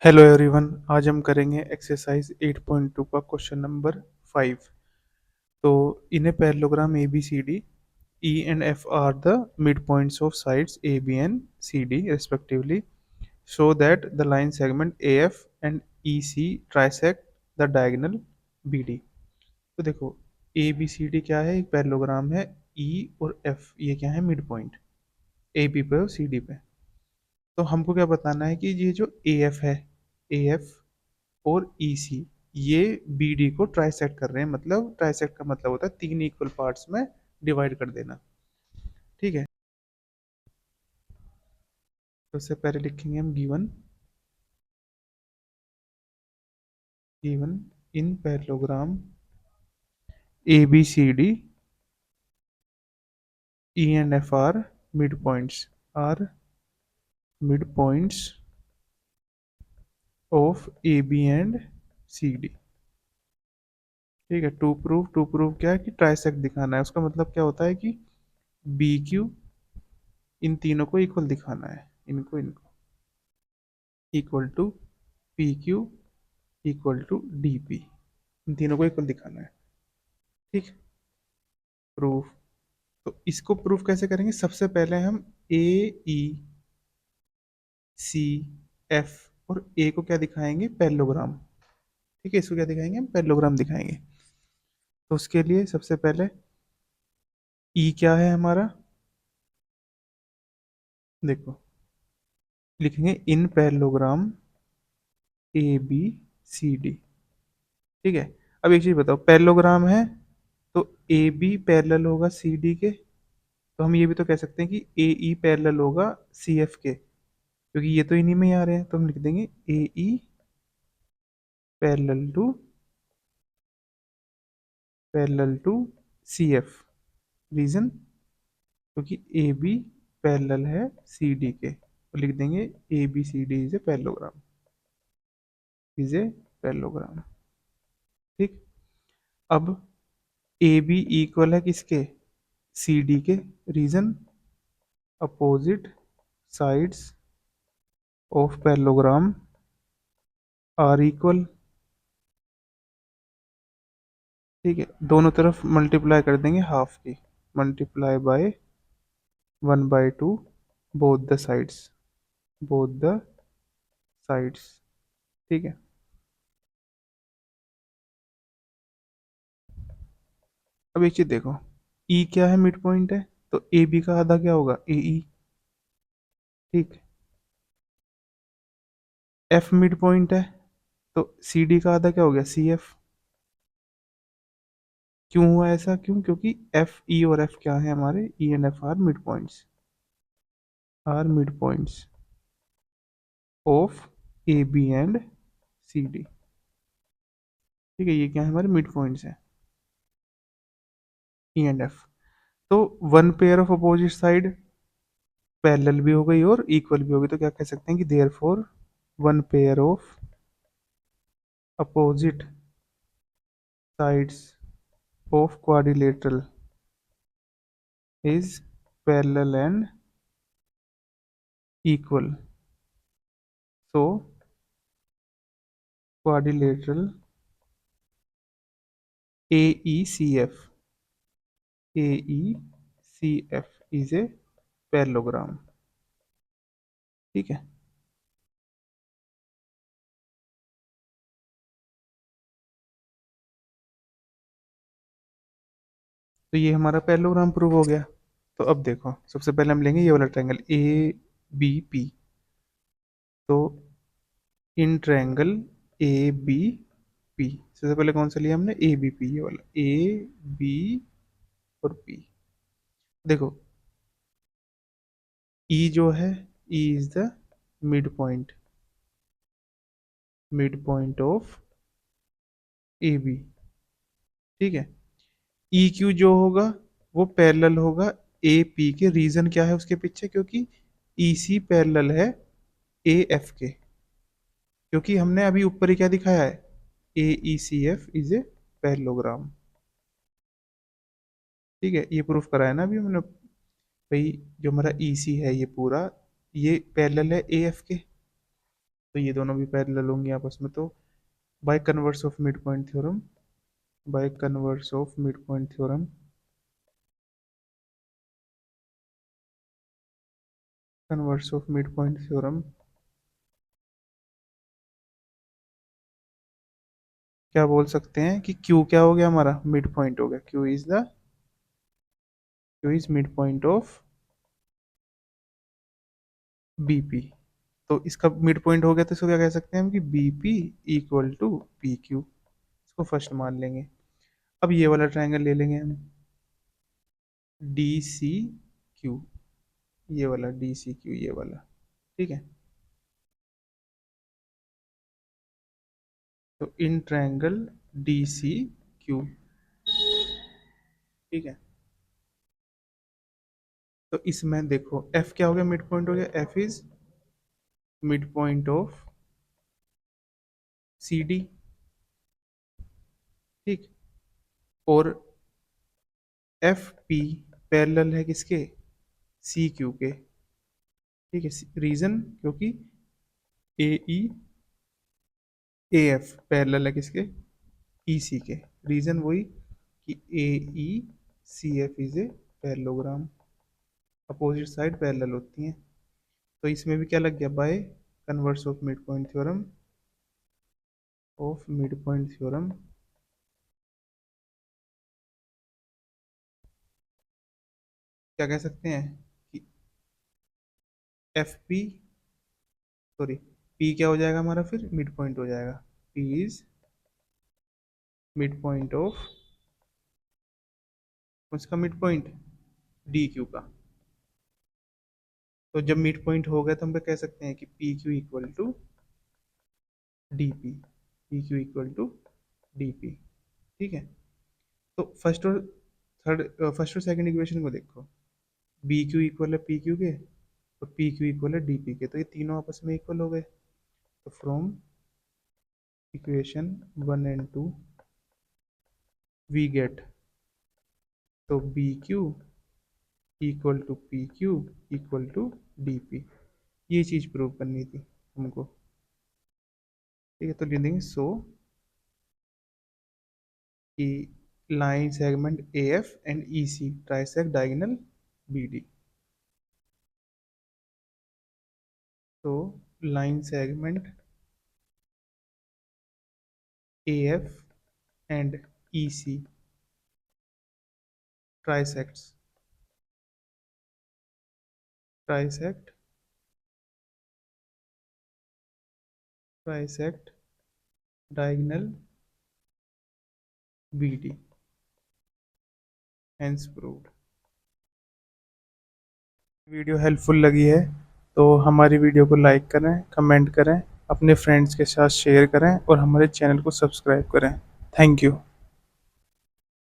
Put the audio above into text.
Hello everyone. आज हम करेंगे एक्सरसाइज 8.2 का क्वेश्चन नंबर 5। तो in a parallelogram A B C D, E and F are the mid points of sides A B and C D respectively, show that the line segment A F and E C trisect the diagonal B D. तो देखो, ए B C D क्या है? एक parallelogram है। ई और F ये क्या है? मिड पॉइंट ए बी पे और सी डी पे। तो हमको क्या बताना है कि ये जो ए एफ है, ए एफ और ई सी, ये बी डी को ट्राइसेक्ट कर रहे हैं। मतलब ट्राइसेक्ट का मतलब होता है तीन इक्वल पार्ट्स में डिवाइड कर देना। ठीक है, तो उससे पहले लिखेंगे हम given given in parallelogram A B C D, E and F are mid points of A B and C D. ठीक है, टू प्रूव क्या है कि ट्राइसेक्ट दिखाना है। उसका मतलब क्या होता है कि बी क्यू इन तीनों को इक्वल दिखाना है। इनको इनको equal to P Q equal to D P, इन तीनों को इक्वल दिखाना है। ठीक, प्रूफ। तो इसको प्रूफ कैसे करेंगे? सबसे पहले हम ए, ई, सी, एफ और ए को क्या दिखाएंगे? पैरेललोग्राम। ठीक है, इसको क्या दिखाएंगे? हम पैरेललोग्राम दिखाएंगे। तो उसके लिए सबसे पहले ई क्या है हमारा? देखो, लिखेंगे in parallelogram A B C D. ठीक है, अब एक चीज बताओ, पैरेललोग्राम है तो ए बी पैरेलल होगा सी डी के। तो हम ये भी तो कह सकते हैं कि ए ई पैरेलल होगा सी एफ के, क्योंकि ये तो इन्हीं में ही आ रहे हैं। तो हम लिख देंगे A E parallel to C F. Reason? क्योंकि ए बी पैरेलल है सी डी के, तो लिख देंगे A B C D is a parallelogram, is a parallelogram. ठीक, अब ए बी इक्वल है किसके? सी डी के। Reason? Opposite sides of parallelogram are equal. ठीक है, दोनों तरफ मल्टीप्लाई कर देंगे हाफ की, multiply by 1/2 both the sides, both the sides. ठीक है, अब एक चीज देखो, ई क्या है? मिड पॉइंट है, तो ए बी का आधा क्या होगा? ए ई। ठीक, एफ मिड पॉइंट है तो सी डी का आधा क्या हो गया? C F. क्यों हुआ ऐसा? क्योंकि एफ ई और एफ क्या है हमारे? E and F are mid points of A B and C D. ठीक है, ये क्या है? हमारे मिड पॉइंट्स है, ई एंड एफ। तो one pair of opposite side parallel भी हो गई और इक्वल भी हो गई, तो क्या कह सकते हैं कि therefore one pair of opposite sides of quadrilateral is parallel and equal. So quadrilateral A E C F, A E C F is a parallelogram. ठीक है, तो ये हमारा पैरेललोग्राम प्रूव हो गया। तो अब देखो, सबसे पहले हम लेंगे ये वाला ट्रायंगल ए बी पी। तो in triangle A B P, सबसे पहले कौन सा लिया हमने? ए बी पी, ये वाला ए बी और पी। देखो, ई जो है, E is the mid point of A B. ठीक है, ई क्यू जो होगा वो पैरेलल होगा ए पी के। रीजन क्या है उसके पीछे? क्योंकि ई सी पैरेलल है ए एफ के, क्योंकि हमने अभी ऊपर ही क्या दिखाया है? A E C F is a parallelogram. ठीक है, ये प्रूफ कराया ना अभी हमने। भाई, जो हमारा ई सी है ये पूरा, ये पैरेलल है ए एफ के। तो ये दोनों भी पैरेलल होंगी आपस में। तो by converse of mid point theorem, by converse of mid point theorem, converse of mid point theorem, क्या बोल सकते हैं कि Q क्या हो गया हमारा, मिड पॉइंट हो गया। Q is mid point of BP। तो इसका मिड पॉइंट हो गया तो इसको क्या कह सकते हैं हम कि BP इक्वल टू PQ। इसको फर्स्ट मान लेंगे। अब ये वाला ट्रायंगल ले लेंगे हम, DCQ, ये वाला DCQ, ये वाला, ठीक है। तो इन ट्रायंगल DCQ, ठीक है। तो इसमें देखो F क्या हो गया, मिड पॉइंट हो गया। F is mid point of CD, ठीक। और FP पैरेलल है किसके, CQ के, ठीक है। रीजन क्योंकि AE AF पैरेलल है किसके, EC के। रीजन वही कि AECF is a parallelogram, opposite side parallel होती हैं। तो इसमें भी क्या लग गया, by converse of mid point theorem, of mid point theorem, क्या कह सकते हैं कि FP, सॉरी, P क्या हो जाएगा हमारा, फिर मिड पॉइंट हो जाएगा। P is mid point of, उसका मिड पॉइंट DQ का। तो जब मिड पॉइंट हो गया तो हम कह सकते हैं कि PQ equal to DP, PQ equal to DP, ठीक है। तो फर्स्ट और सेकंड इक्वेशन को देखो, BQ इक्वल है PQ के और PQ इक्वल है DP के, तो ये तीनों आपस में इक्वल हो गए। तो from equation 1 and 2 we get, तो BQ equal to PQ equal to DP, ये चीज प्रूव करनी थी हमको, ठीक है। तो लिख देंगे सो कि line segment AF and EC trisect diagonal BD। तो line segment AF and EC trisect, trisect, trisect diagonal BD, hence proved. Video helpful लगी है तो हमारी वीडियो को लाइक करें, कमेंट करें, अपने फ्रेंड्स के साथ शेयर करें और हमारे चैनल को सब्सक्राइब करें। Thank you.